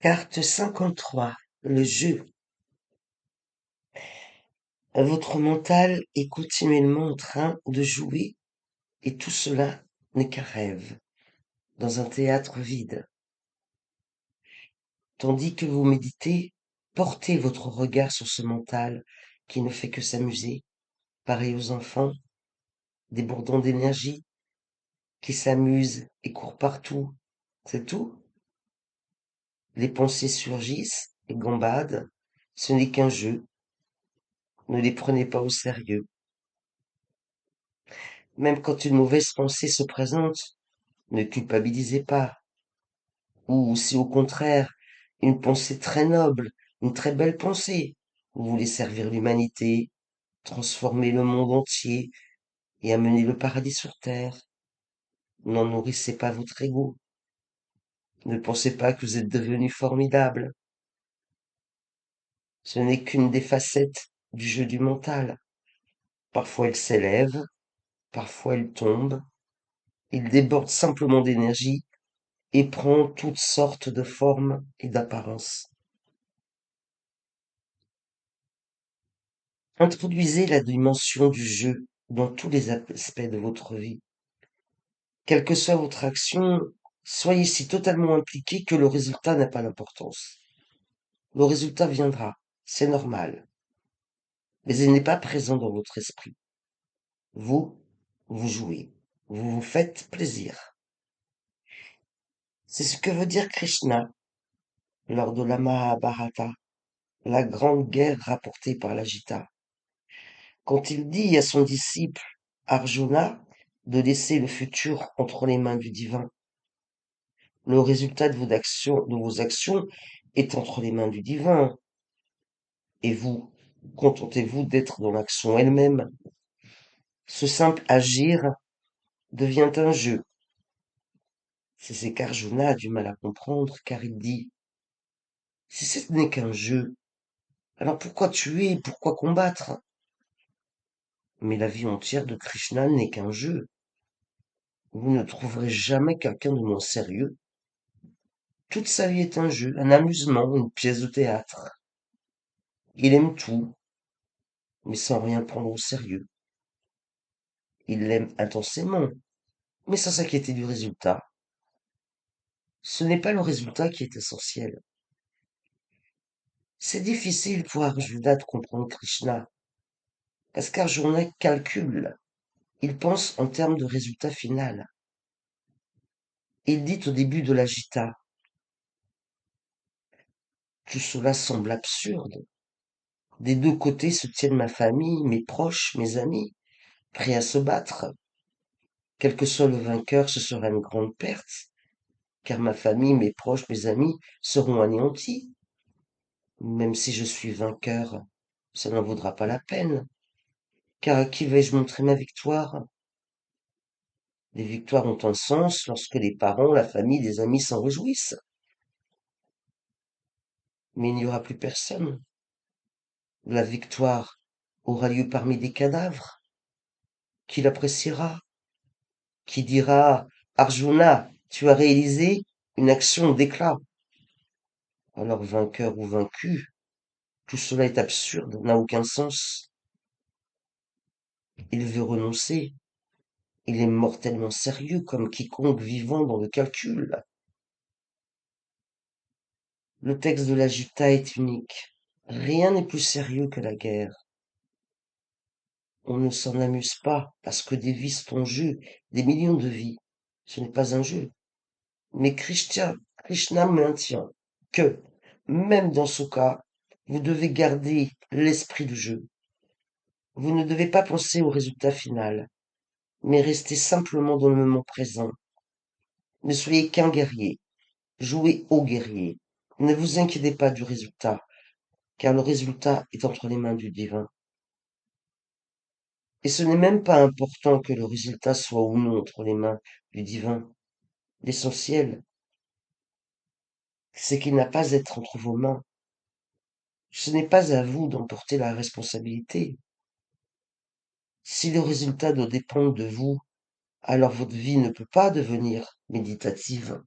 Carte 53. Le jeu. Votre mental est continuellement en train de jouer et tout cela n'est qu'un rêve, dans un théâtre vide. Tandis que vous méditez, portez votre regard sur ce mental qui ne fait que s'amuser, pareil aux enfants, débordant d'énergie, qui s'amusent et courent partout. C'est tout. Les pensées surgissent et gambadent. Ce n'est qu'un jeu. Ne les prenez pas au sérieux. Même quand une mauvaise pensée se présente, ne culpabilisez pas. Ou si au contraire, une pensée très noble, une très belle pensée, vous voulez servir l'humanité, transformer le monde entier et amener le paradis sur terre, n'en nourrissez pas votre ego. Ne pensez pas que vous êtes devenu formidable. Ce n'est qu'une des facettes du jeu du mental. Parfois il s'élève, parfois il tombe, il déborde simplement d'énergie et prend toutes sortes de formes et d'apparences. Introduisez la dimension du jeu dans tous les aspects de votre vie. Quelle que soit votre action, soyez si totalement impliqué que le résultat n'a pas d'importance. Le résultat viendra, c'est normal, mais il n'est pas présent dans votre esprit. Vous, vous jouez, vous vous faites plaisir. C'est ce que veut dire Krishna lors de la Mahabharata, la grande guerre rapportée par la Gita. Quand il dit à son disciple Arjuna de laisser le futur entre les mains du divin, le résultat de vos actions est entre les mains du divin, et vous, contentez-vous d'être dans l'action elle-même. Ce simple agir devient un jeu. C'est ce qu'Arjuna a du mal à comprendre, car il dit, si ce n'est qu'un jeu, alors pourquoi tuer, pourquoi combattre? Mais la vie entière de Krishna n'est qu'un jeu. Vous ne trouverez jamais quelqu'un de moins sérieux. Toute sa vie est un jeu, un amusement, une pièce de théâtre. Il aime tout, mais sans rien prendre au sérieux. Il l'aime intensément, mais sans s'inquiéter du résultat. Ce n'est pas le résultat qui est essentiel. C'est difficile pour Arjuna de comprendre Krishna, parce qu'Arjuna calcule. Il pense en termes de résultat final. Il dit au début de la Gita, tout cela semble absurde. Des deux côtés se tiennent ma famille, mes proches, mes amis, prêts à se battre. Quel que soit le vainqueur, ce sera une grande perte, car ma famille, mes proches, mes amis seront anéantis. Même si je suis vainqueur, ça n'en vaudra pas la peine, car à qui vais-je montrer ma victoire? Les victoires ont un sens lorsque les parents, la famille, les amis s'en réjouissent. Mais il n'y aura plus personne. La victoire aura lieu parmi des cadavres. Qui l'appréciera? Qui dira, Arjuna, tu as réalisé une action d'éclat. Alors vainqueur ou vaincu, tout cela est absurde, n'a aucun sens. Il veut renoncer. Il est mortellement sérieux comme quiconque vivant dans le calcul. Le texte de la Gita est unique. Rien n'est plus sérieux que la guerre. On ne s'en amuse pas parce que des vies sont en jeu, des millions de vies. Ce n'est pas un jeu. Mais Krishna maintient que, même dans ce cas, vous devez garder l'esprit du jeu. Vous ne devez pas penser au résultat final, mais rester simplement dans le moment présent. Ne soyez qu'un guerrier. Jouez au guerrier. Ne vous inquiétez pas du résultat, car le résultat est entre les mains du divin. Et ce n'est même pas important que le résultat soit ou non entre les mains du divin. L'essentiel, c'est qu'il n'a pas à être entre vos mains. Ce n'est pas à vous d'en porter la responsabilité. Si le résultat doit dépendre de vous, alors votre vie ne peut pas devenir méditative.